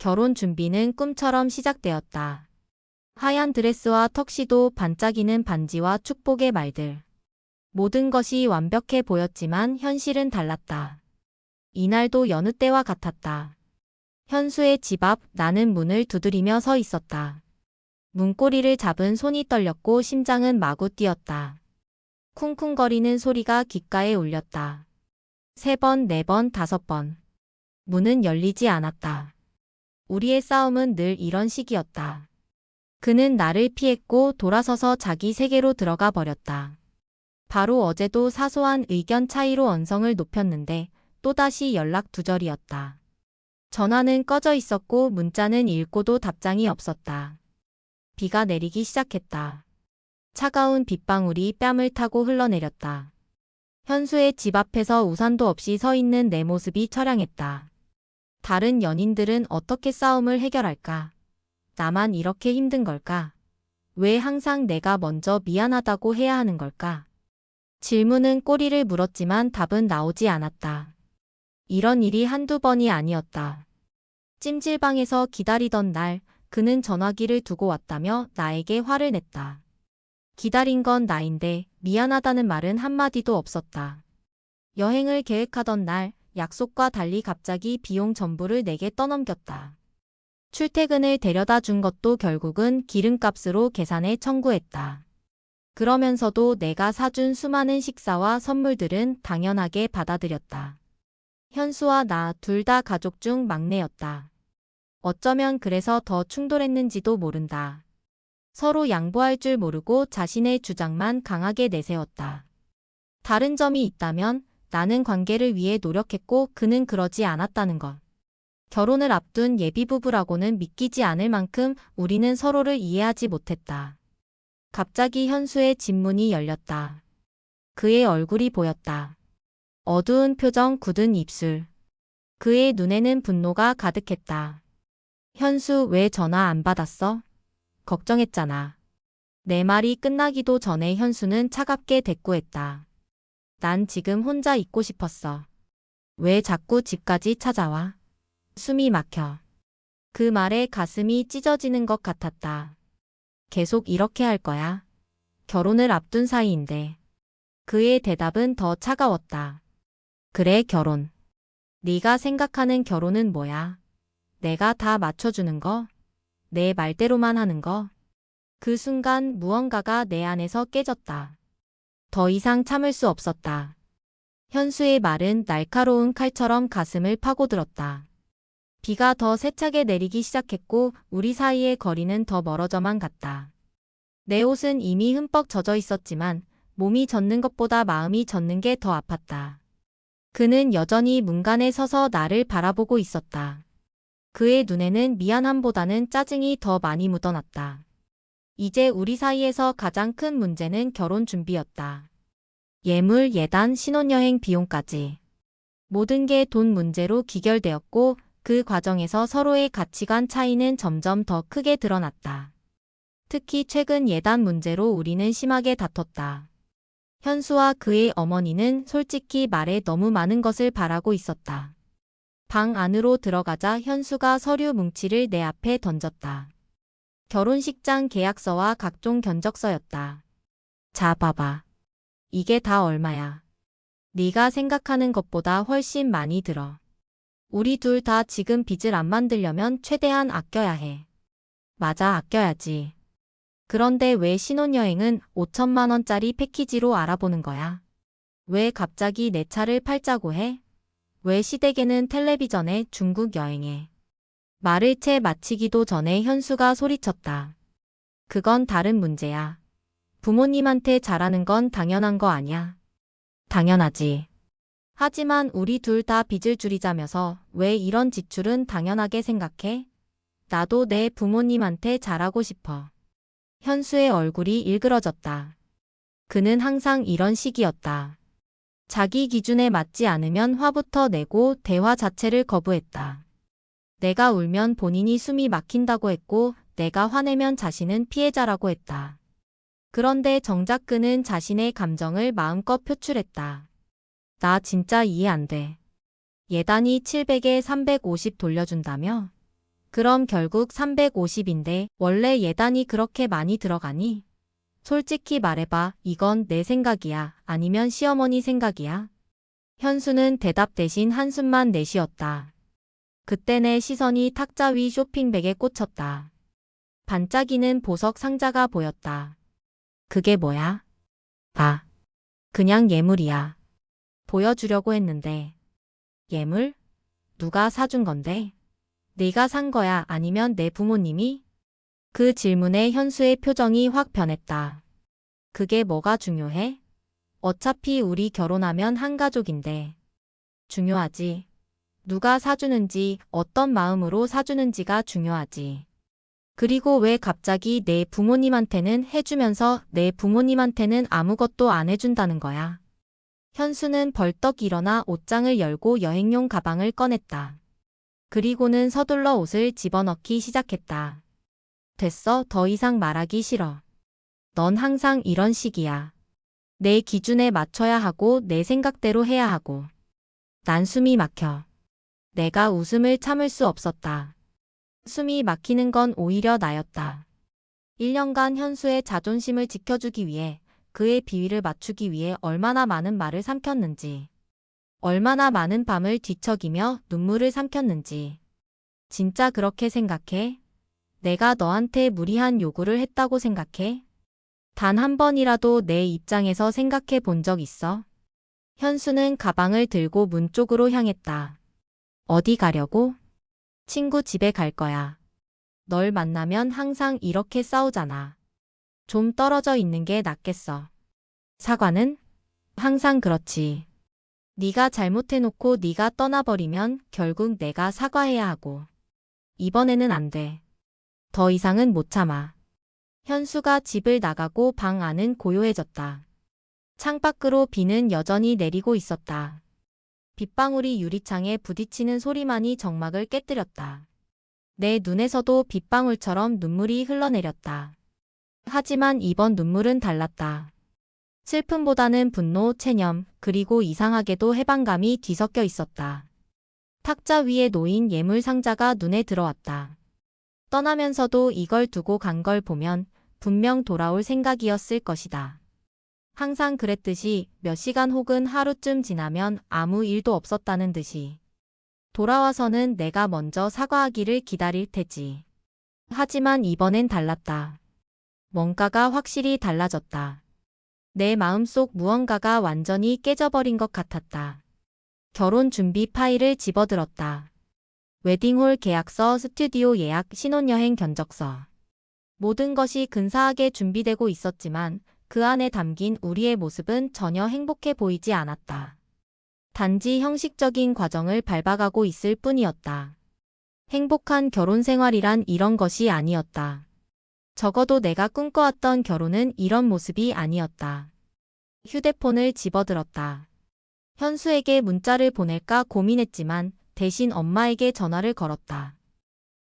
결혼 준비는 꿈처럼 시작되었다. 하얀 드레스와 턱시도, 반짝이는 반지와 축복의 말들. 모든 것이 완벽해 보였지만 현실은 달랐다. 이날도 여느 때와 같았다. 현수의 집 앞, 나는 문을 두드리며 서 있었다. 문고리를 잡은 손이 떨렸고 심장은 마구 뛰었다. 쿵쿵거리는 소리가 귓가에 울렸다. 3번, 4번, 5번. 문은 열리지 않았다. 우리의 싸움은 늘 이런 식이었다. 그는 나를 피했고 돌아서서 자기 세계로 들어가 버렸다. 바로 어제도 사소한 의견 차이로 언성을 높였는데 또다시 연락 두절이었다. 전화는 꺼져 있었고 문자는 읽고도 답장이 없었다. 비가 내리기 시작했다. 차가운 빗방울이 뺨을 타고 흘러내렸다. 현수의 집 앞에서 우산도 없이 서 있는 내 모습이 처량했다. 다른 연인들은 어떻게 싸움을 해결할까? 나만 이렇게 힘든 걸까? 왜 항상 내가 먼저 미안하다고 해야 하는 걸까? 질문은 꼬리를 물었지만 답은 나오지 않았다. 이런 일이 한두 번이 아니었다. 찜질방에서 기다리던 날, 그는 전화기를 두고 왔다며 나에게 화를 냈다. 기다린 건 나인데 미안하다는 말은 한마디도 없었다. 여행을 계획하던 날, 약속과 달리 갑자기 비용 전부를 내게 떠넘겼다. 출퇴근을 데려다 준 것도 결국은 기름값으로 계산해 청구했다. 그러면서도 내가 사준 수많은 식사와 선물들은 당연하게 받아들였다. 현수와 나 둘 다 가족 중 막내였다. 어쩌면 그래서 더 충돌했는지도 모른다. 서로 양보할 줄 모르고 자신의 주장만 강하게 내세웠다. 다른 점이 있다면 나는 관계를 위해 노력했고 그는 그러지 않았다는 것. 결혼을 앞둔 예비부부라고는 믿기지 않을 만큼 우리는 서로를 이해하지 못했다. 갑자기 현수의 집 문이 열렸다. 그의 얼굴이 보였다. 어두운 표정, 굳은 입술. 그의 눈에는 분노가 가득했다. 현수, 왜 전화 안 받았어? 걱정했잖아. 내 말이 끝나기도 전에 현수는 차갑게 대꾸했다. 난 지금 혼자 있고 싶었어. 왜 자꾸 집까지 찾아와? 숨이 막혀. 그 말에 가슴이 찢어지는 것 같았다. 계속 이렇게 할 거야? 결혼을 앞둔 사이인데. 그의 대답은 더 차가웠다. 그래, 결혼. 네가 생각하는 결혼은 뭐야? 내가 다 맞춰주는 거? 내 말대로만 하는 거? 그 순간 무언가가 내 안에서 깨졌다. 더 이상 참을 수 없었다. 현수의 말은 날카로운 칼처럼 가슴을 파고들었다. 비가 더 세차게 내리기 시작했고 우리 사이의 거리는 더 멀어져만 갔다. 내 옷은 이미 흠뻑 젖어 있었지만 몸이 젖는 것보다 마음이 젖는 게 더 아팠다. 그는 여전히 문간에 서서 나를 바라보고 있었다. 그의 눈에는 미안함보다는 짜증이 더 많이 묻어났다. 이제 우리 사이에서 가장 큰 문제는 결혼 준비였다. 예물, 예단, 신혼여행 비용까지. 모든 게 돈 문제로 귀결되었고 그 과정에서 서로의 가치관 차이는 점점 더 크게 드러났다. 특히 최근 예단 문제로 우리는 심하게 다퉜다. 현수와 그의 어머니는 솔직히 말해 너무 많은 것을 바라고 있었다. 방 안으로 들어가자 현수가 서류 뭉치를 내 앞에 던졌다. 결혼식장 계약서와 각종 견적서였다. 자, 봐봐. 이게 다 얼마야. 네가 생각하는 것보다 훨씬 많이 들어. 우리 둘 다 지금 빚을 안 만들려면 최대한 아껴야 해. 맞아, 아껴야지. 그런데 왜 신혼여행은 5천만 원짜리 패키지로 알아보는 거야? 왜 갑자기 내 차를 팔자고 해? 왜 시댁에는 텔레비전에 중국 여행에? 말을 채 마치기도 전에 현수가 소리쳤다. 그건 다른 문제야. 부모님한테 잘하는 건 당연한 거 아니야? 당연하지. 하지만 우리 둘 다 빚을 줄이자면서 왜 이런 지출은 당연하게 생각해? 나도 내 부모님한테 잘하고 싶어. 현수의 얼굴이 일그러졌다. 그는 항상 이런 식이었다. 자기 기준에 맞지 않으면 화부터 내고 대화 자체를 거부했다. 내가 울면 본인이 숨이 막힌다고 했고 내가 화내면 자신은 피해자라고 했다. 그런데 정작 그는 자신의 감정을 마음껏 표출했다. 나 진짜 이해 안 돼. 예단이 700에 350 돌려준다며? 그럼 결국 350인데 원래 예단이 그렇게 많이 들어가니? 솔직히 말해봐. 이건 내 생각이야? 아니면 시어머니 생각이야? 현수는 대답 대신 한숨만 내쉬었다. 그때 내 시선이 탁자 위 쇼핑백에 꽂혔다. 반짝이는 보석 상자가 보였다. 그게 뭐야? 아, 그냥 예물이야. 보여주려고 했는데. 예물? 누가 사준 건데? 네가 산 거야? 아니면 내 부모님이? 그 질문에 현수의 표정이 확 변했다. 그게 뭐가 중요해? 어차피 우리 결혼하면 한 가족인데. 중요하지. 누가 사주는지, 어떤 마음으로 사주는지가 중요하지. 그리고 왜 갑자기 내 부모님한테는 해주면서 내 부모님한테는 아무것도 안 해준다는 거야? 현수는 벌떡 일어나 옷장을 열고 여행용 가방을 꺼냈다. 그리고는 서둘러 옷을 집어넣기 시작했다. 됐어, 더 이상 말하기 싫어. 넌 항상 이런 식이야. 내 기준에 맞춰야 하고 내 생각대로 해야 하고. 난 숨이 막혀. 내가 웃음을 참을 수 없었다. 숨이 막히는 건 오히려 나였다. 1년간 현수의 자존심을 지켜주기 위해 그의 비위를 맞추기 위해 얼마나 많은 말을 삼켰는지. 얼마나 많은 밤을 뒤척이며 눈물을 삼켰는지. 진짜 그렇게 생각해? 내가 너한테 무리한 요구를 했다고 생각해? 단 한 번이라도 내 입장에서 생각해 본 적 있어? 현수는 가방을 들고 문 쪽으로 향했다. 어디 가려고? 친구 집에 갈 거야. 널 만나면 항상 이렇게 싸우잖아. 좀 떨어져 있는 게 낫겠어. 사과는? 항상 그렇지. 네가 잘못해놓고 네가 떠나버리면 결국 내가 사과해야 하고. 이번에는 안 돼. 더 이상은 못 참아. 현수가 집을 나가고 방 안은 고요해졌다. 창밖으로 비는 여전히 내리고 있었다. 빗방울이 유리창에 부딪히는 소리만이 정막을 깨뜨렸다. 내 눈에서도 빗방울처럼 눈물이 흘러내렸다. 하지만 이번 눈물은 달랐다. 슬픔보다는 분노, 체념, 그리고 이상하게도 해방감이 뒤섞여 있었다. 탁자 위에 놓인 예물 상자가 눈에 들어왔다. 떠나면서도 이걸 두고 간 걸 보면 분명 돌아올 생각이었을 것이다. 항상 그랬듯이 몇 시간 혹은 하루쯤 지나면 아무 일도 없었다는 듯이. 돌아와서는 내가 먼저 사과하기를 기다릴 테지. 하지만 이번엔 달랐다. 뭔가가 확실히 달라졌다. 내 마음속 무언가가 완전히 깨져버린 것 같았다. 결혼 준비 파일을 집어들었다. 웨딩홀 계약서, 스튜디오 예약, 신혼여행 견적서. 모든 것이 근사하게 준비되고 있었지만 그 안에 담긴 우리의 모습은 전혀 행복해 보이지 않았다. 단지 형식적인 과정을 밟아가고 있을 뿐이었다. 행복한 결혼 생활이란 이런 것이 아니었다. 적어도 내가 꿈꿔왔던 결혼은 이런 모습이 아니었다. 휴대폰을 집어들었다. 현수에게 문자를 보낼까 고민했지만 대신 엄마에게 전화를 걸었다.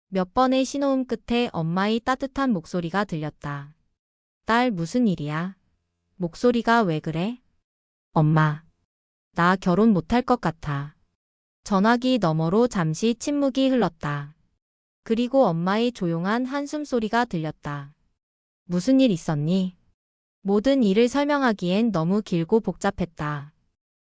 몇 번의 신호음 끝에 엄마의 따뜻한 목소리가 들렸다. 딸, 무슨 일이야? 목소리가 왜 그래? 엄마, 나 결혼 못할 것 같아. 전화기 너머로 잠시 침묵이 흘렀다. 그리고 엄마의 조용한 한숨 소리가 들렸다. 무슨 일 있었니? 모든 일을 설명하기엔 너무 길고 복잡했다.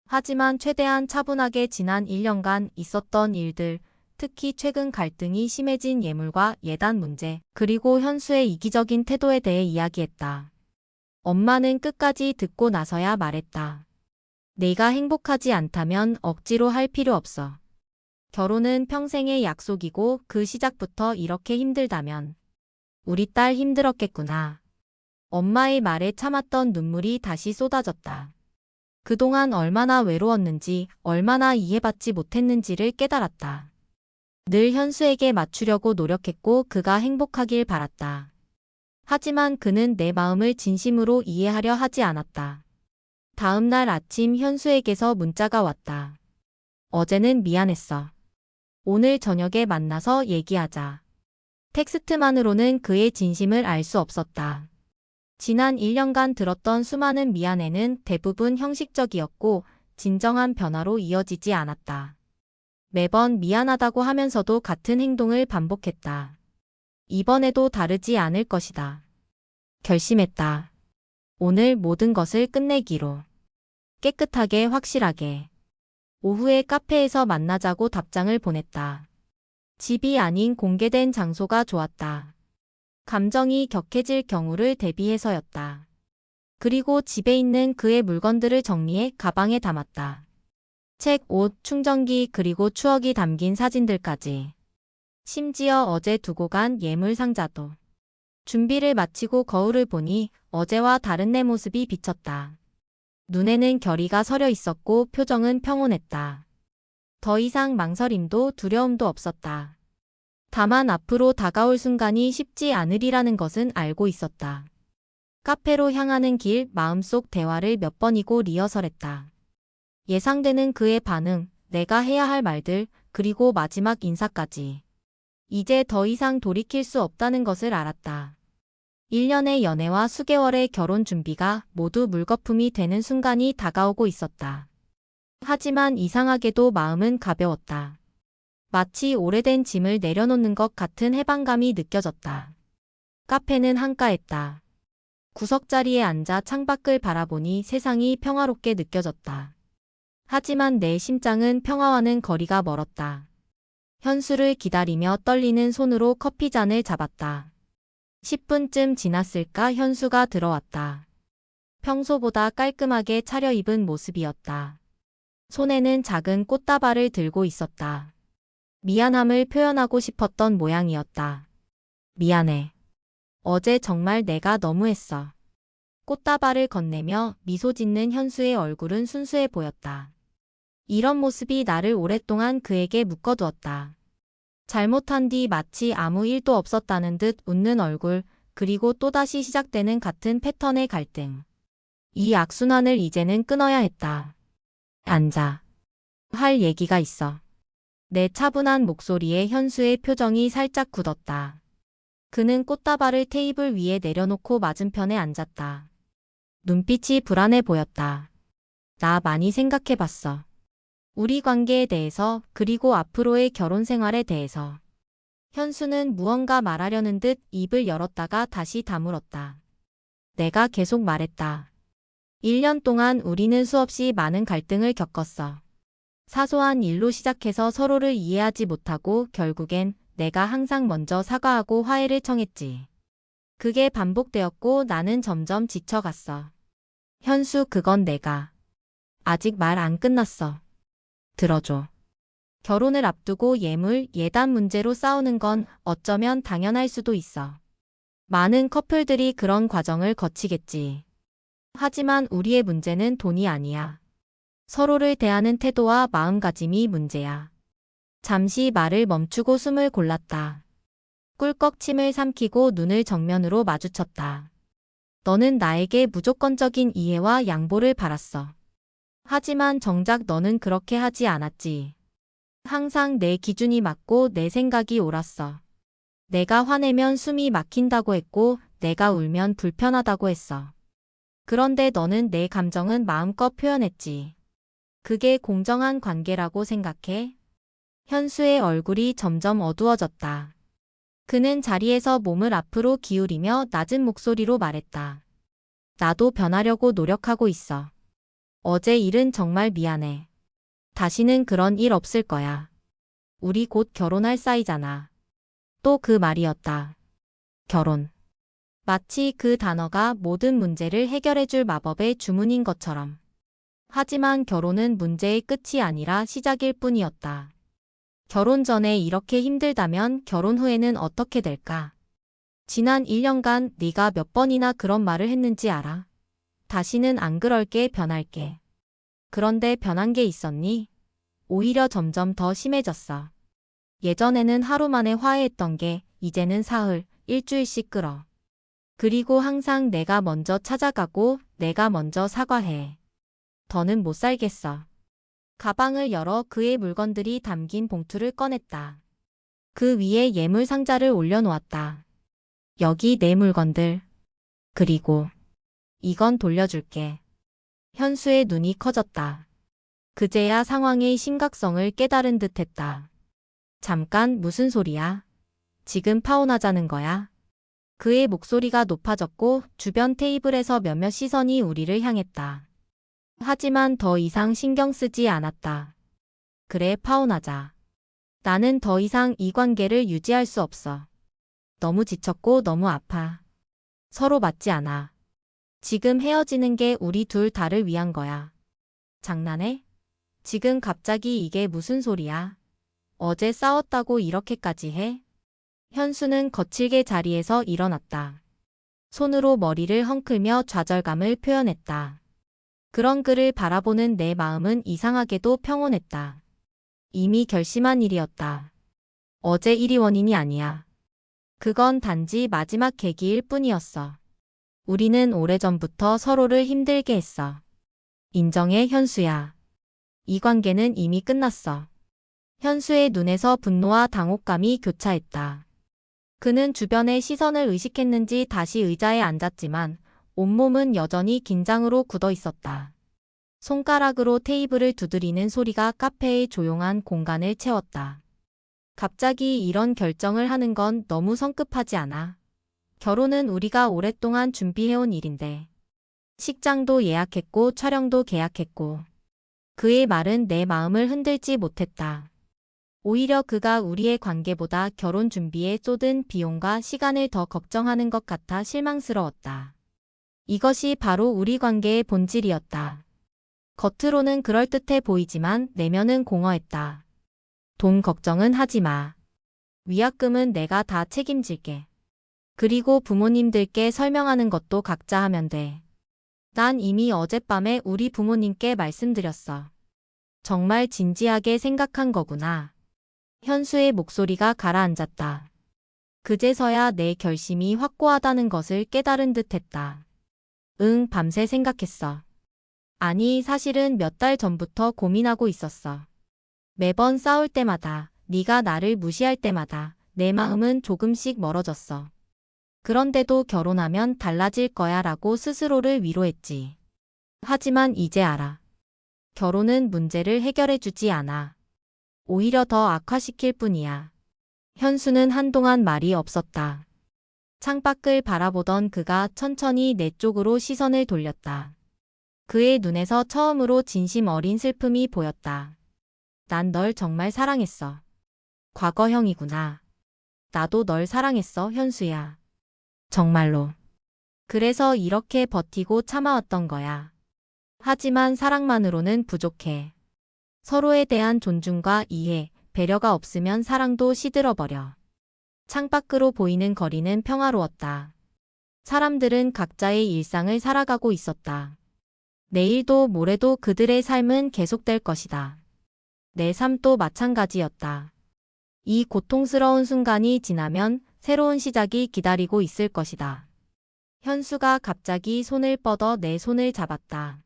하지만 최대한 차분하게 지난 1년간 있었던 일들, 특히 최근 갈등이 심해진 예물과 예단 문제, 그리고 현수의 이기적인 태도에 대해 이야기했다. 엄마는 끝까지 듣고 나서야 말했다. 내가 행복하지 않다면 억지로 할 필요 없어. 결혼은 평생의 약속이고 그 시작부터 이렇게 힘들다면 우리 딸 힘들었겠구나. 엄마의 말에 참았던 눈물이 다시 쏟아졌다. 그동안 얼마나 외로웠는지, 얼마나 이해받지 못했는지를 깨달았다. 늘 현수에게 맞추려고 노력했고 그가 행복하길 바랐다. 하지만 그는 내 마음을 진심으로 이해하려 하지 않았다. 다음 날 아침 현수에게서 문자가 왔다. 어제는 미안했어. 오늘 저녁에 만나서 얘기하자. 텍스트만으로는 그의 진심을 알 수 없었다. 지난 1년간 들었던 수많은 미안해는 대부분 형식적이었고 진정한 변화로 이어지지 않았다. 매번 미안하다고 하면서도 같은 행동을 반복했다. 이번에도 다르지 않을 것이다. 결심했다. 오늘 모든 것을 끝내기로. 깨끗하게 확실하게. 오후에 카페에서 만나자고 답장을 보냈다. 집이 아닌 공개된 장소가 좋았다. 감정이 격해질 경우를 대비해서였다. 그리고 집에 있는 그의 물건들을 정리해 가방에 담았다. 책, 옷, 충전기 그리고 추억이 담긴 사진들까지. 심지어 어제 두고 간 예물 상자도. 준비를 마치고 거울을 보니 어제와 다른 내 모습이 비쳤다. 눈에는 결의가 서려 있었고 표정은 평온했다. 더 이상 망설임도 두려움도 없었다. 다만 앞으로 다가올 순간이 쉽지 않으리라는 것은 알고 있었다. 카페로 향하는 길 마음속 대화를 몇 번이고 리허설했다. 예상되는 그의 반응, 내가 해야 할 말들, 그리고 마지막 인사까지. 이제 더 이상 돌이킬 수 없다는 것을 알았다. 1년의 연애와 수개월의 결혼 준비가 모두 물거품이 되는 순간이 다가오고 있었다. 하지만 이상하게도 마음은 가벼웠다. 마치 오래된 짐을 내려놓는 것 같은 해방감이 느껴졌다. 카페는 한가했다. 구석자리에 앉아 창밖을 바라보니 세상이 평화롭게 느껴졌다. 하지만 내 심장은 평화와는 거리가 멀었다. 현수를 기다리며 떨리는 손으로 커피잔을 잡았다. 10분쯤 지났을까 현수가 들어왔다. 평소보다 깔끔하게 차려입은 모습이었다. 손에는 작은 꽃다발을 들고 있었다. 미안함을 표현하고 싶었던 모양이었다. 미안해. 어제 정말 내가 너무했어. 꽃다발을 건네며 미소 짓는 현수의 얼굴은 순수해 보였다. 이런 모습이 나를 오랫동안 그에게 묶어두었다. 잘못한 뒤 마치 아무 일도 없었다는 듯 웃는 얼굴, 그리고 또다시 시작되는 같은 패턴의 갈등. 이 악순환을 이제는 끊어야 했다. 앉아. 할 얘기가 있어. 내 차분한 목소리에 현수의 표정이 살짝 굳었다. 그는 꽃다발을 테이블 위에 내려놓고 맞은편에 앉았다. 눈빛이 불안해 보였다. 나 많이 생각해봤어. 우리 관계에 대해서, 그리고 앞으로의 결혼 생활에 대해서. 현수는 무언가 말하려는 듯 입을 열었다가 다시 다물었다. 내가 계속 말했다. 1년 동안 우리는 수없이 많은 갈등을 겪었어. 사소한 일로 시작해서 서로를 이해하지 못하고 결국엔 내가 항상 먼저 사과하고 화해를 청했지. 그게 반복되었고 나는 점점 지쳐갔어. 현수, 그건 내가. 아직 말 안 끝났어. 들어줘. 결혼을 앞두고 예물, 예단 문제로 싸우는 건 어쩌면 당연할 수도 있어. 많은 커플들이 그런 과정을 거치겠지. 하지만 우리의 문제는 돈이 아니야. 서로를 대하는 태도와 마음가짐이 문제야. 잠시 말을 멈추고 숨을 골랐다. 꿀꺽 침을 삼키고 눈을 정면으로 마주쳤다. 너는 나에게 무조건적인 이해와 양보를 바랐어. 하지만 정작 너는 그렇게 하지 않았지. 항상 내 기준이 맞고 내 생각이 옳았어. 내가 화내면 숨이 막힌다고 했고 내가 울면 불편하다고 했어. 그런데 너는 내 감정은 마음껏 표현했지. 그게 공정한 관계라고 생각해? 현수의 얼굴이 점점 어두워졌다. 그는 자리에서 몸을 앞으로 기울이며 낮은 목소리로 말했다. 나도 변하려고 노력하고 있어. 어제 일은 정말 미안해. 다시는 그런 일 없을 거야. 우리 곧 결혼할 사이잖아. 또 그 말이었다. 결혼. 마치 그 단어가 모든 문제를 해결해줄 마법의 주문인 것처럼. 하지만 결혼은 문제의 끝이 아니라 시작일 뿐이었다. 결혼 전에 이렇게 힘들다면 결혼 후에는 어떻게 될까? 지난 1년간 네가 몇 번이나 그런 말을 했는지 알아? 다시는 안 그럴게, 변할게. 그런데 변한 게 있었니? 오히려 점점 더 심해졌어. 예전에는 하루 만에 화해했던 게 이제는 사흘, 일주일씩 끌어. 그리고 항상 내가 먼저 찾아가고 내가 먼저 사과해. 더는 못 살겠어. 가방을 열어 그의 물건들이 담긴 봉투를 꺼냈다. 그 위에 예물 상자를 올려놓았다. 여기 내 물건들. 그리고 이건 돌려줄게. 현수의 눈이 커졌다. 그제야 상황의 심각성을 깨달은 듯 했다. 잠깐, 무슨 소리야? 지금 파혼하자는 거야? 그의 목소리가 높아졌고 주변 테이블에서 몇몇 시선이 우리를 향했다. 하지만 더 이상 신경 쓰지 않았다. 그래, 파혼하자. 나는 더 이상 이 관계를 유지할 수 없어. 너무 지쳤고 너무 아파. 서로 맞지 않아. 지금 헤어지는 게 우리 둘 다를 위한 거야. 장난해? 지금 갑자기 이게 무슨 소리야? 어제 싸웠다고 이렇게까지 해? 현수는 거칠게 자리에서 일어났다. 손으로 머리를 헝클며 좌절감을 표현했다. 그런 그를 바라보는 내 마음은 이상하게도 평온했다. 이미 결심한 일이었다. 어제 일이 원인이 아니야. 그건 단지 마지막 계기일 뿐이었어. 우리는 오래전부터 서로를 힘들게 했어. 인정해, 현수야. 이 관계는 이미 끝났어. 현수의 눈에서 분노와 당혹감이 교차했다. 그는 주변의 시선을 의식했는지 다시 의자에 앉았지만 온몸은 여전히 긴장으로 굳어 있었다. 손가락으로 테이블을 두드리는 소리가 카페의 조용한 공간을 채웠다. 갑자기 이런 결정을 하는 건 너무 성급하지 않아? 결혼은 우리가 오랫동안 준비해온 일인데. 식장도 예약했고 촬영도 계약했고. 그의 말은 내 마음을 흔들지 못했다. 오히려 그가 우리의 관계보다 결혼 준비에 쏟은 비용과 시간을 더 걱정하는 것 같아 실망스러웠다. 이것이 바로 우리 관계의 본질이었다. 겉으로는 그럴듯해 보이지만 내면은 공허했다. 돈 걱정은 하지 마. 위약금은 내가 다 책임질게. 그리고 부모님들께 설명하는 것도 각자 하면 돼. 난 이미 어젯밤에 우리 부모님께 말씀드렸어. 정말 진지하게 생각한 거구나. 현수의 목소리가 가라앉았다. 그제서야 내 결심이 확고하다는 것을 깨달은 듯 했다. 응, 밤새 생각했어. 아니, 사실은 몇 달 전부터 고민하고 있었어. 매번 싸울 때마다, 네가 나를 무시할 때마다 내 마음은 조금씩 멀어졌어. 그런데도 결혼하면 달라질 거야 라고 스스로를 위로했지. 하지만 이제 알아. 결혼은 문제를 해결해 주지 않아. 오히려 더 악화시킬 뿐이야. 현수는 한동안 말이 없었다. 창밖을 바라보던 그가 천천히 내 쪽으로 시선을 돌렸다. 그의 눈에서 처음으로 진심 어린 슬픔이 보였다. 난 널 정말 사랑했어. 과거형이구나. 나도 널 사랑했어, 현수야. 정말로. 그래서 이렇게 버티고 참아왔던 거야. 하지만 사랑만으로는 부족해. 서로에 대한 존중과 이해, 배려가 없으면 사랑도 시들어버려. 창밖으로 보이는 거리는 평화로웠다. 사람들은 각자의 일상을 살아가고 있었다. 내일도 모레도 그들의 삶은 계속될 것이다. 내 삶도 마찬가지였다. 이 고통스러운 순간이 지나면 새로운 시작이 기다리고 있을 것이다. 현수가 갑자기 손을 뻗어 내 손을 잡았다.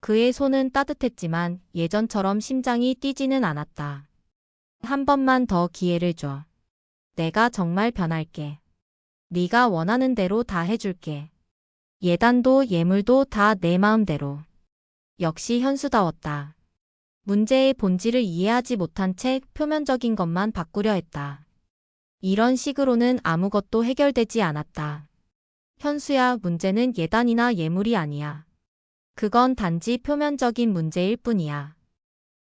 그의 손은 따뜻했지만 예전처럼 심장이 뛰지는 않았다. 한 번만 더 기회를 줘. 내가 정말 변할게. 네가 원하는 대로 다 해줄게. 예단도 예물도 다 내 마음대로. 역시 현수다웠다. 문제의 본질을 이해하지 못한 채 표면적인 것만 바꾸려 했다. 이런 식으로는 아무것도 해결되지 않았다. 현수야, 문제는 예단이나 예물이 아니야. 그건 단지 표면적인 문제일 뿐이야.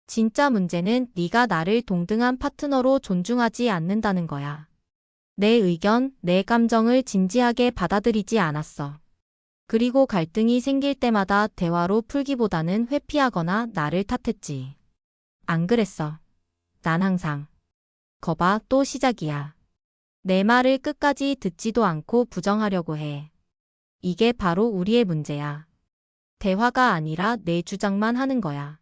진짜 문제는 네가 나를 동등한 파트너로 존중하지 않는다는 거야. 내 의견, 내 감정을 진지하게 받아들이지 않았어. 그리고 갈등이 생길 때마다 대화로 풀기보다는 회피하거나 나를 탓했지. 안 그랬어. 난 항상. 거봐, 또 시작이야. 내 말을 끝까지 듣지도 않고 부정하려고 해. 이게 바로 우리의 문제야. 대화가 아니라 내 주장만 하는 거야.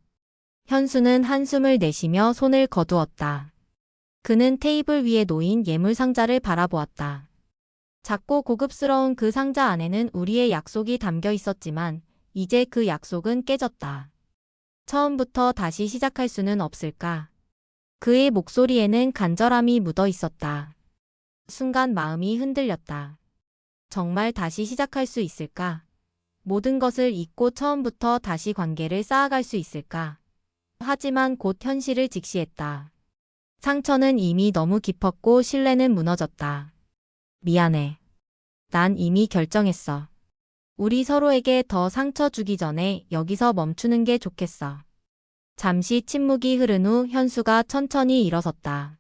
현수는 한숨을 내쉬며 손을 거두었다. 그는 테이블 위에 놓인 예물 상자를 바라보았다. 작고 고급스러운 그 상자 안에는 우리의 약속이 담겨 있었지만 이제 그 약속은 깨졌다. 처음부터 다시 시작할 수는 없을까? 그의 목소리에는 간절함이 묻어 있었다. 순간 마음이 흔들렸다. 정말 다시 시작할 수 있을까? 모든 것을 잊고 처음부터 다시 관계를 쌓아갈 수 있을까? 하지만 곧 현실을 직시했다. 상처는 이미 너무 깊었고 신뢰는 무너졌다. 미안해. 난 이미 결정했어. 우리 서로에게 더 상처 주기 전에 여기서 멈추는 게 좋겠어. 잠시 침묵이 흐른 후 현수가 천천히 일어섰다.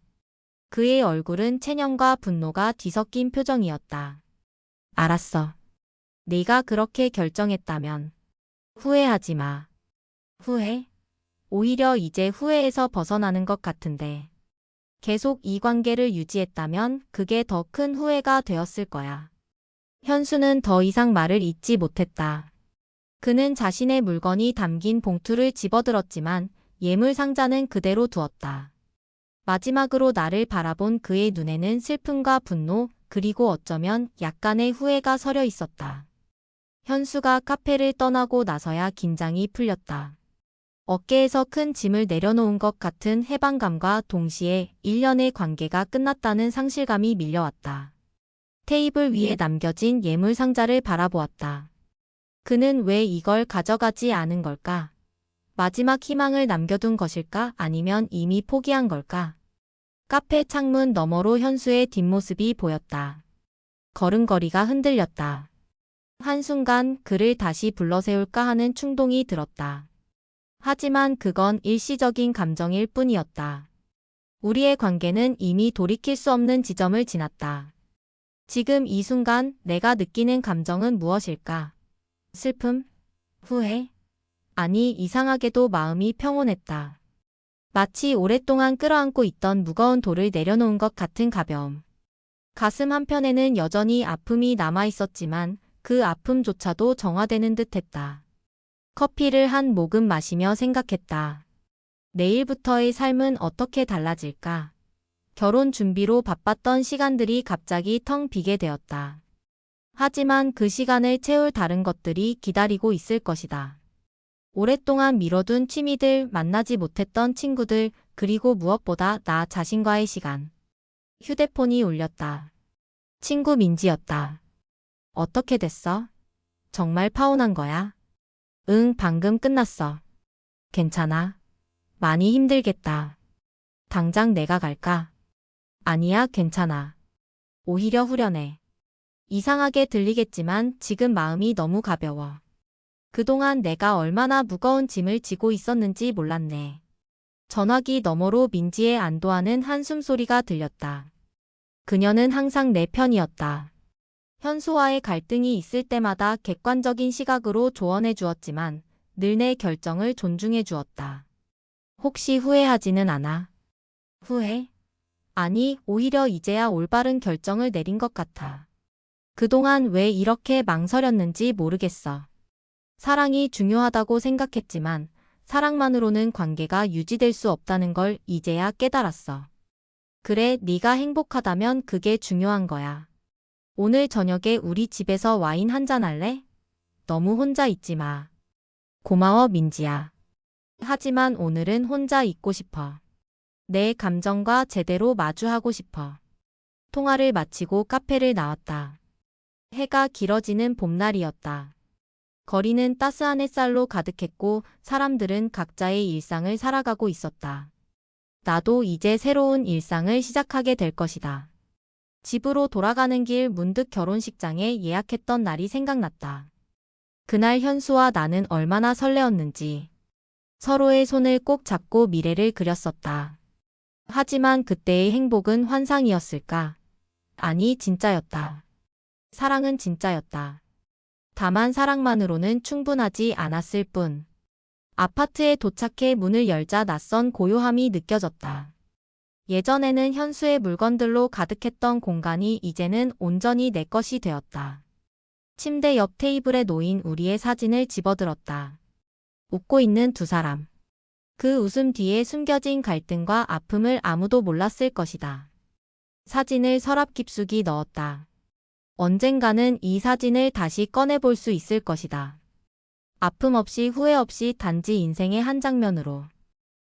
그의 얼굴은 체념과 분노가 뒤섞인 표정이었다. 알았어. 네가 그렇게 결정했다면 후회하지 마. 후회? 오히려 이제 후회에서 벗어나는 것 같은데. 계속 이 관계를 유지했다면 그게 더 큰 후회가 되었을 거야. 현수는 더 이상 말을 잇지 못했다. 그는 자신의 물건이 담긴 봉투를 집어들었지만 예물 상자는 그대로 두었다. 마지막으로 나를 바라본 그의 눈에는 슬픔과 분노, 그리고 어쩌면 약간의 후회가 서려 있었다. 현수가 카페를 떠나고 나서야 긴장이 풀렸다. 어깨에서 큰 짐을 내려놓은 것 같은 해방감과 동시에 1년의 관계가 끝났다는 상실감이 밀려왔다. 테이블 위에 남겨진 예물 상자를 바라보았다. 그는 왜 이걸 가져가지 않은 걸까? 마지막 희망을 남겨둔 것일까? 아니면 이미 포기한 걸까? 카페 창문 너머로 현수의 뒷모습이 보였다. 걸음걸이가 흔들렸다. 한순간 그를 다시 불러세울까 하는 충동이 들었다. 하지만 그건 일시적인 감정일 뿐이었다. 우리의 관계는 이미 돌이킬 수 없는 지점을 지났다. 지금 이 순간 내가 느끼는 감정은 무엇일까? 슬픔? 후회? 아니, 이상하게도 마음이 평온했다. 마치 오랫동안 끌어안고 있던 무거운 돌을 내려놓은 것 같은 가벼움. 가슴 한편에는 여전히 아픔이 남아있었지만 그 아픔조차도 정화되는 듯했다. 커피를 한 모금 마시며 생각했다. 내일부터의 삶은 어떻게 달라질까? 결혼 준비로 바빴던 시간들이 갑자기 텅 비게 되었다. 하지만 그 시간을 채울 다른 것들이 기다리고 있을 것이다. 오랫동안 미뤄둔 취미들, 만나지 못했던 친구들, 그리고 무엇보다 나 자신과의 시간. 휴대폰이 울렸다. 친구 민지였다. 어떻게 됐어? 정말 파혼한 거야? 응, 방금 끝났어. 괜찮아? 많이 힘들겠다. 당장 내가 갈까? 아니야, 괜찮아. 오히려 후련해. 이상하게 들리겠지만 지금 마음이 너무 가벼워. 그동안 내가 얼마나 무거운 짐을 지고 있었는지 몰랐네. 전화기 너머로 민지의 안도하는 한숨소리가 들렸다. 그녀는 항상 내 편이었다. 현수와의 갈등이 있을 때마다 객관적인 시각으로 조언해 주었지만 늘 내 결정을 존중해 주었다. 혹시 후회하지는 않아? 후회? 아니, 오히려 이제야 올바른 결정을 내린 것 같아. 그동안 왜 이렇게 망설였는지 모르겠어. 사랑이 중요하다고 생각했지만 사랑만으로는 관계가 유지될 수 없다는 걸 이제야 깨달았어. 그래, 네가 행복하다면 그게 중요한 거야. 오늘 저녁에 우리 집에서 와인 한잔 할래? 너무 혼자 있지 마. 고마워, 민지야. 하지만 오늘은 혼자 있고 싶어. 내 감정과 제대로 마주하고 싶어. 통화를 마치고 카페를 나왔다. 해가 길어지는 봄날이었다. 거리는 따스한 햇살로 가득했고 사람들은 각자의 일상을 살아가고 있었다. 나도 이제 새로운 일상을 시작하게 될 것이다. 집으로 돌아가는 길 문득 결혼식장에 예약했던 날이 생각났다. 그날 현수와 나는 얼마나 설레었는지. 서로의 손을 꼭 잡고 미래를 그렸었다. 하지만 그때의 행복은 환상이었을까? 아니, 진짜였다. 사랑은 진짜였다. 다만 사랑만으로는 충분하지 않았을 뿐. 아파트에 도착해 문을 열자 낯선 고요함이 느껴졌다. 예전에는 현수의 물건들로 가득했던 공간이 이제는 온전히 내 것이 되었다. 침대 옆 테이블에 놓인 우리의 사진을 집어들었다. 웃고 있는 두 사람. 그 웃음 뒤에 숨겨진 갈등과 아픔을 아무도 몰랐을 것이다. 사진을 서랍 깊숙이 넣었다. 언젠가는 이 사진을 다시 꺼내볼 수 있을 것이다. 아픔 없이 후회 없이 단지 인생의 한 장면으로.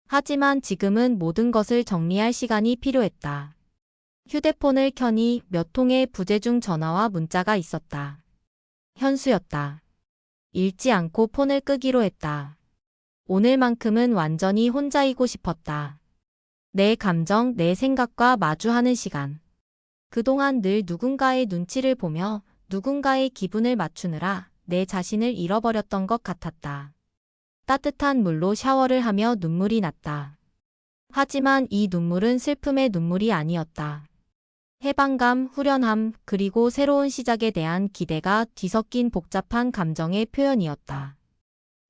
하지만 지금은 모든 것을 정리할 시간이 필요했다. 휴대폰을 켜니 몇 통의 부재중 전화와 문자가 있었다. 현수였다. 읽지 않고 폰을 끄기로 했다. 오늘만큼은 완전히 혼자이고 싶었다. 내 감정, 내 생각과 마주하는 시간. 그동안 늘 누군가의 눈치를 보며 누군가의 기분을 맞추느라 내 자신을 잃어버렸던 것 같았다. 따뜻한 물로 샤워를 하며 눈물이 났다. 하지만 이 눈물은 슬픔의 눈물이 아니었다. 해방감, 후련함, 그리고 새로운 시작에 대한 기대가 뒤섞인 복잡한 감정의 표현이었다.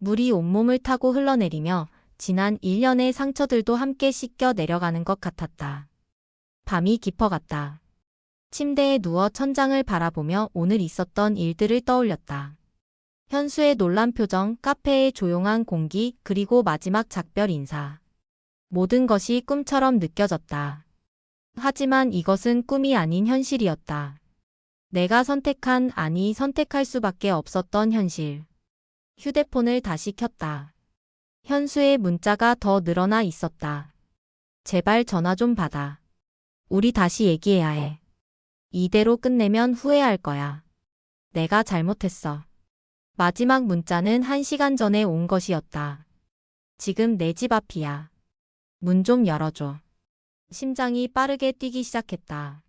물이 온몸을 타고 흘러내리며 지난 1년의 상처들도 함께 씻겨 내려가는 것 같았다. 밤이 깊어갔다. 침대에 누워 천장을 바라보며 오늘 있었던 일들을 떠올렸다. 현수의 놀란 표정, 카페의 조용한 공기, 그리고 마지막 작별 인사. 모든 것이 꿈처럼 느껴졌다. 하지만 이것은 꿈이 아닌 현실이었다. 내가 선택한, 아니 선택할 수밖에 없었던 현실. 휴대폰을 다시 켰다. 현수의 문자가 더 늘어나 있었다. 제발 전화 좀 받아. 우리 다시 얘기해야 해. 이대로 끝내면 후회할 거야. 내가 잘못했어. 마지막 문자는 1시간 전에 온 것이었다. 지금 내 집 앞이야. 문 좀 열어줘. 심장이 빠르게 뛰기 시작했다.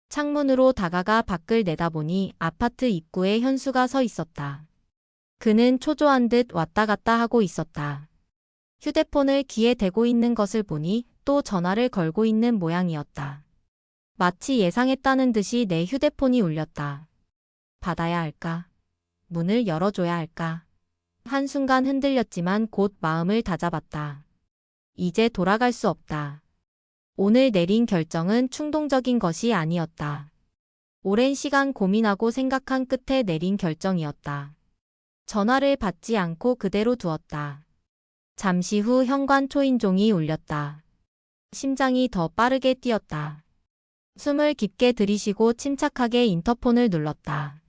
창문으로 다가가 밖을 내다보니 아파트 입구에 현수가 서 있었다. 그는 초조한 듯 왔다 갔다 하고 있었다. 휴대폰을 귀에 대고 있는 것을 보니 또 전화를 걸고 있는 모양이었다. 마치 예상했다는 듯이 내 휴대폰이 울렸다. 받아야 할까? 문을 열어줘야 할까? 한순간 흔들렸지만 곧 마음을 다잡았다. 이제 돌아갈 수 없다. 오늘 내린 결정은 충동적인 것이 아니었다. 오랜 시간 고민하고 생각한 끝에 내린 결정이었다. 전화를 받지 않고 그대로 두었다. 잠시 후 현관 초인종이 울렸다. 심장이 더 빠르게 뛰었다. 숨을 깊게 들이쉬고 침착하게 인터폰을 눌렀다.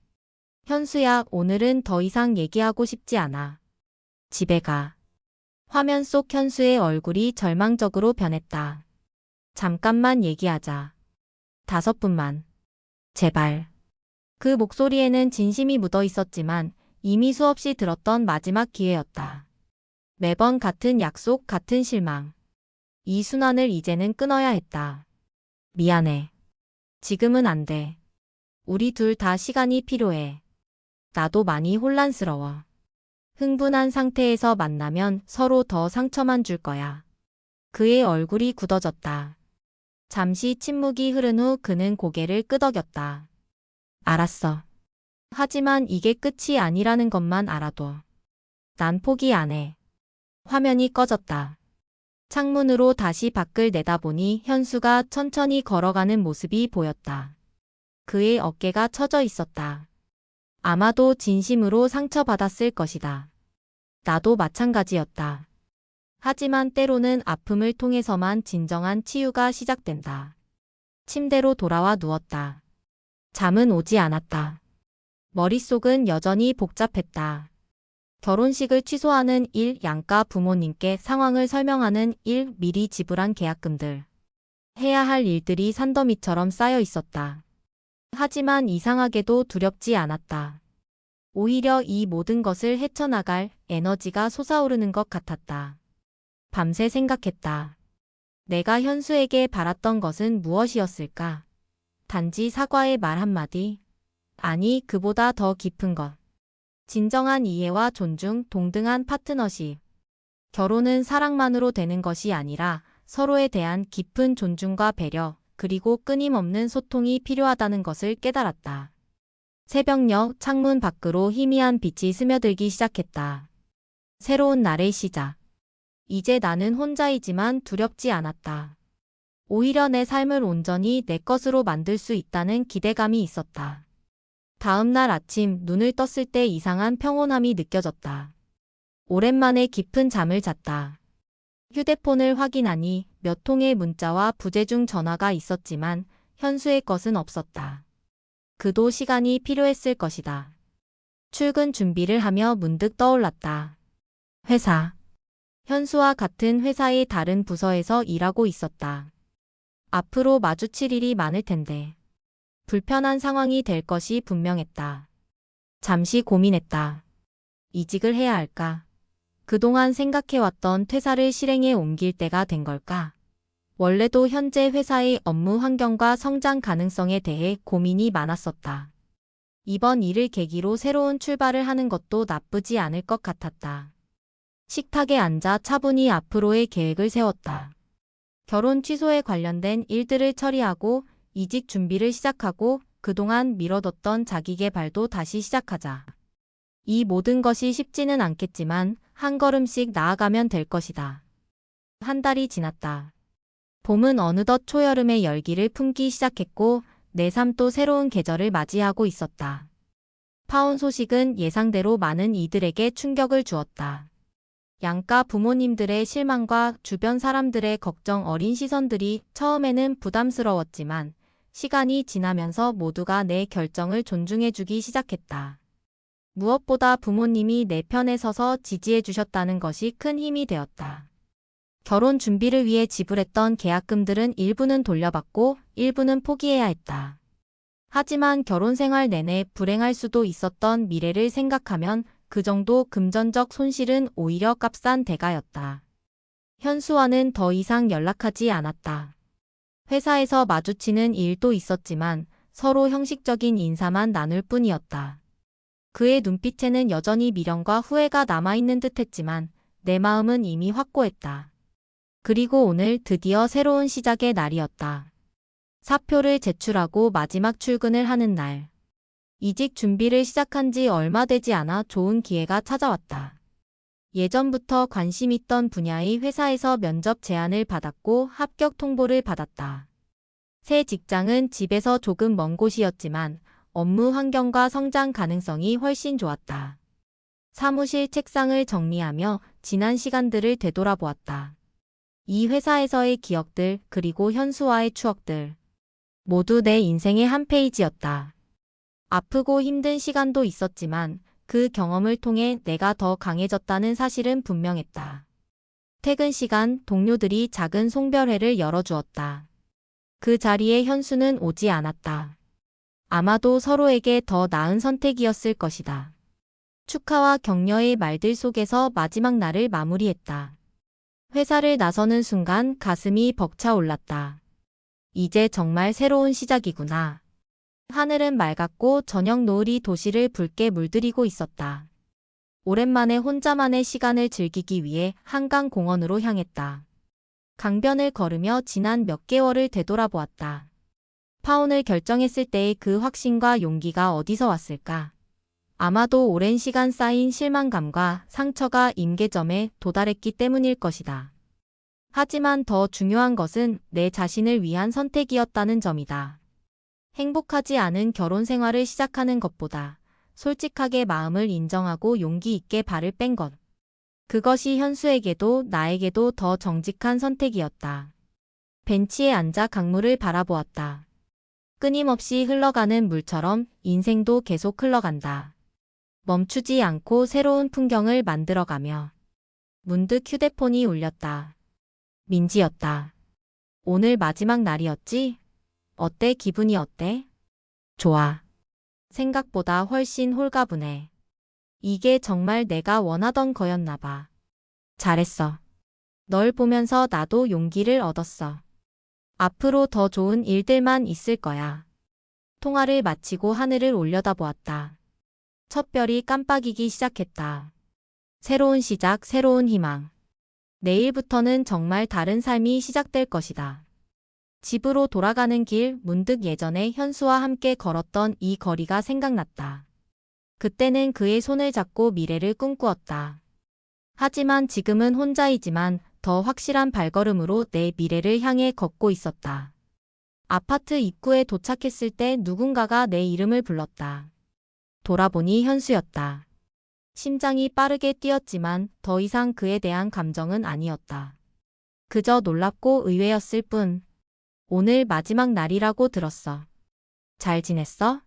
현수야, 오늘은 더 이상 얘기하고 싶지 않아. 집에 가. 화면 속 현수의 얼굴이 절망적으로 변했다. 잠깐만 얘기하자. 5분만. 제발. 그 목소리에는 진심이 묻어 있었지만 이미 수없이 들었던 마지막 기회였다. 매번 같은 약속, 같은 실망. 이 순환을 이제는 끊어야 했다. 미안해. 지금은 안 돼. 우리 둘 다 시간이 필요해. 나도 많이 혼란스러워. 흥분한 상태에서 만나면 서로 더 상처만 줄 거야. 그의 얼굴이 굳어졌다. 잠시 침묵이 흐른 후 그는 고개를 끄덕였다. 알았어. 하지만 이게 끝이 아니라는 것만 알아둬. 난 포기 안 해. 화면이 꺼졌다. 창문으로 다시 밖을 내다보니 현수가 천천히 걸어가는 모습이 보였다. 그의 어깨가 처져 있었다. 아마도 진심으로 상처받았을 것이다. 나도 마찬가지였다. 하지만 때로는 아픔을 통해서만 진정한 치유가 시작된다. 침대로 돌아와 누웠다. 잠은 오지 않았다. 머릿속은 여전히 복잡했다. 결혼식을 취소하는 일, 양가 부모님께 상황을 설명하는 일, 미리 지불한 계약금들. 해야 할 일들이 산더미처럼 쌓여 있었다. 하지만 이상하게도 두렵지 않았다. 오히려 이 모든 것을 헤쳐나갈 에너지가 솟아오르는 것 같았다. 밤새 생각했다. 내가 현수에게 바랐던 것은 무엇이었을까? 단지 사과의 말 한마디? 아니, 그보다 더 깊은 것. 진정한 이해와 존중, 동등한 파트너십. 결혼은 사랑만으로 되는 것이 아니라 서로에 대한 깊은 존중과 배려, 그리고 끊임없는 소통이 필요하다는 것을 깨달았다. 새벽녘 창문 밖으로 희미한 빛이 스며들기 시작했다. 새로운 날의 시작. 이제 나는 혼자이지만 두렵지 않았다. 오히려 내 삶을 온전히 내 것으로 만들 수 있다는 기대감이 있었다. 다음 날 아침 눈을 떴을 때 이상한 평온함이 느껴졌다. 오랜만에 깊은 잠을 잤다. 휴대폰을 확인하니 몇 통의 문자와 부재중 전화가 있었지만 현수의 것은 없었다. 그도 시간이 필요했을 것이다. 출근 준비를 하며 문득 떠올랐다. 회사. 현수와 같은 회사의 다른 부서에서 일하고 있었다. 앞으로 마주칠 일이 많을 텐데. 불편한 상황이 될 것이 분명했다. 잠시 고민했다. 이직을 해야 할까? 그동안 생각해왔던 퇴사를 실행에 옮길 때가 된 걸까? 원래도 현재 회사의 업무 환경과 성장 가능성에 대해 고민이 많았었다. 이번 일을 계기로 새로운 출발을 하는 것도 나쁘지 않을 것 같았다. 식탁에 앉아 차분히 앞으로의 계획을 세웠다. 결혼 취소에 관련된 일들을 처리하고 이직 준비를 시작하고 그동안 미뤄뒀던 자기 개발도 다시 시작하자. 이 모든 것이 쉽지는 않겠지만 한 걸음씩 나아가면 될 것이다. 한 달이 지났다. 봄은 어느덧 초여름의 열기를 품기 시작했고 내 삶도 새로운 계절을 맞이하고 있었다. 파혼 소식은 예상대로 많은 이들에게 충격을 주었다. 양가 부모님들의 실망과 주변 사람들의 걱정 어린 시선들이 처음에는 부담스러웠지만 시간이 지나면서 모두가 내 결정을 존중해주기 시작했다. 무엇보다 부모님이 내 편에 서서 지지해 주셨다는 것이 큰 힘이 되었다. 결혼 준비를 위해 지불했던 계약금들은 일부는 돌려받고 일부는 포기해야 했다. 하지만 결혼 생활 내내 불행할 수도 있었던 미래를 생각하면 그 정도 금전적 손실은 오히려 값싼 대가였다. 현수와는 더 이상 연락하지 않았다. 회사에서 마주치는 일도 있었지만 서로 형식적인 인사만 나눌 뿐이었다. 그의 눈빛에는 여전히 미련과 후회가 남아있는 듯했지만 내 마음은 이미 확고했다. 그리고 오늘 드디어 새로운 시작의 날이었다. 사표를 제출하고 마지막 출근을 하는 날. 이직 준비를 시작한 지 얼마 되지 않아 좋은 기회가 찾아왔다. 예전부터 관심 있던 분야의 회사에서 면접 제안을 받았고 합격 통보를 받았다. 새 직장은 집에서 조금 먼 곳이었지만 업무 환경과 성장 가능성이 훨씬 좋았다. 사무실 책상을 정리하며 지난 시간들을 되돌아보았다. 이 회사에서의 기억들 그리고 현수와의 추억들. 모두 내 인생의 한 페이지였다. 아프고 힘든 시간도 있었지만 그 경험을 통해 내가 더 강해졌다는 사실은 분명했다. 퇴근 시간 동료들이 작은 송별회를 열어주었다. 그 자리에 현수는 오지 않았다. 아마도 서로에게 더 나은 선택이었을 것이다. 축하와 격려의 말들 속에서 마지막 날을 마무리했다. 회사를 나서는 순간 가슴이 벅차올랐다. 이제 정말 새로운 시작이구나. 하늘은 맑았고 저녁 노을이 도시를 붉게 물들이고 있었다. 오랜만에 혼자만의 시간을 즐기기 위해 한강 공원으로 향했다. 강변을 걸으며 지난 몇 개월을 되돌아보았다. 파혼을 결정했을 때의 그 확신과 용기가 어디서 왔을까? 아마도 오랜 시간 쌓인 실망감과 상처가 임계점에 도달했기 때문일 것이다. 하지만 더 중요한 것은 내 자신을 위한 선택이었다는 점이다. 행복하지 않은 결혼 생활을 시작하는 것보다 솔직하게 마음을 인정하고 용기 있게 발을 뺀 것. 그것이 현수에게도 나에게도 더 정직한 선택이었다. 벤치에 앉아 강물을 바라보았다. 끊임없이 흘러가는 물처럼 인생도 계속 흘러간다. 멈추지 않고 새로운 풍경을 만들어가며. 문득 휴대폰이 울렸다. 민지였다. 오늘 마지막 날이었지? 어때? 기분이 어때? 좋아. 생각보다 훨씬 홀가분해. 이게 정말 내가 원하던 거였나 봐. 잘했어. 널 보면서 나도 용기를 얻었어. 앞으로 더 좋은 일들만 있을 거야. 통화를 마치고 하늘을 올려다보았다. 첫 별이 깜빡이기 시작했다. 새로운 시작, 새로운 희망. 내일부터는 정말 다른 삶이 시작될 것이다. 집으로 돌아가는 길 문득 예전에 현수와 함께 걸었던 이 거리가 생각났다. 그때는 그의 손을 잡고 미래를 꿈꾸었다. 하지만 지금은 혼자이지만 더 확실한 발걸음으로 내 미래를 향해 걷고 있었다. 아파트 입구에 도착했을 때 누군가가 내 이름을 불렀다. 돌아보니 현수였다. 심장이 빠르게 뛰었지만 더 이상 그에 대한 감정은 아니었다. 그저 놀랍고 의외였을 뿐. 오늘 마지막 날이라고 들었어. 잘 지냈어?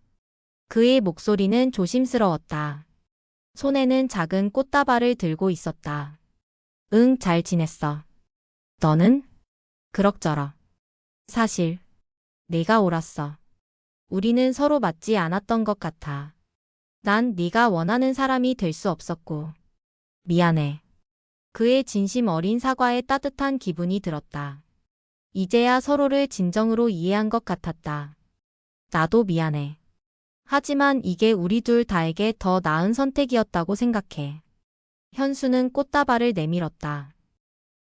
그의 목소리는 조심스러웠다. 손에는 작은 꽃다발을 들고 있었다. 응, 잘 지냈어. 너는? 그럭저럭. 사실 내가 옳았어. 우리는 서로 맞지 않았던 것 같아. 난 네가 원하는 사람이 될 수 없었고. 미안해. 그의 진심 어린 사과에 따뜻한 기분이 들었다. 이제야 서로를 진정으로 이해한 것 같았다. 나도 미안해. 하지만 이게 우리 둘 다에게 더 나은 선택이었다고 생각해. 현수는 꽃다발을 내밀었다.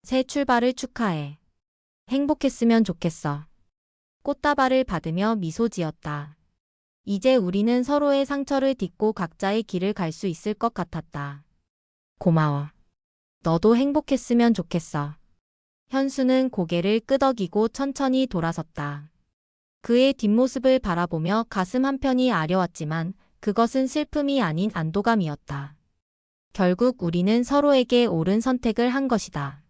새 출발을 축하해. 행복했으면 좋겠어. 꽃다발을 받으며 미소 지었다. 이제 우리는 서로의 상처를 딛고 각자의 길을 갈 수 있을 것 같았다. 고마워. 너도 행복했으면 좋겠어. 현수는 고개를 끄덕이고 천천히 돌아섰다. 그의 뒷모습을 바라보며 가슴 한편이 아려왔지만 그것은 슬픔이 아닌 안도감이었다. 결국 우리는 서로에게 옳은 선택을 한 것이다.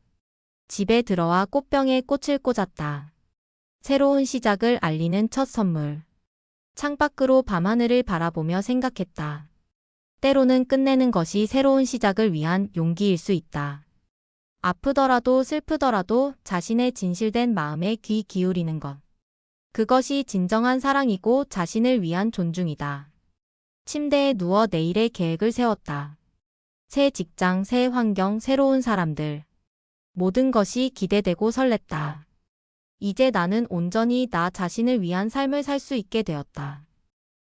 집에 들어와 꽃병에 꽃을 꽂았다. 새로운 시작을 알리는 첫 선물. 창밖으로 밤하늘을 바라보며 생각했다. 때로는 끝내는 것이 새로운 시작을 위한 용기일 수 있다. 아프더라도 슬프더라도 자신의 진실된 마음에 귀 기울이는 것. 그것이 진정한 사랑이고 자신을 위한 존중이다. 침대에 누워 내일의 계획을 세웠다. 새 직장, 새 환경, 새로운 사람들. 모든 것이 기대되고 설렜다. 이제 나는 온전히 나 자신을 위한 삶을 살 수 있게 되었다.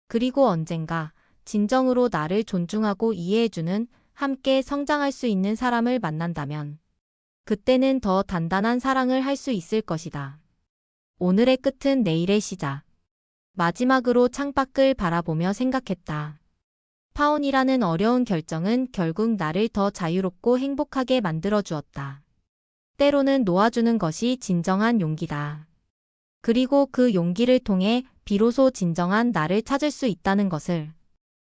그리고 언젠가 진정으로 나를 존중하고 이해해주는, 함께 성장할 수 있는 사람을 만난다면 그때는 더 단단한 사랑을 할 수 있을 것이다. 오늘의 끝은 내일의 시작. 마지막으로 창밖을 바라보며 생각했다. 파혼이라는 어려운 결정은 결국 나를 더 자유롭고 행복하게 만들어 주었다. 때로는 놓아주는 것이 진정한 용기다. 그리고 그 용기를 통해 비로소 진정한 나를 찾을 수 있다는 것을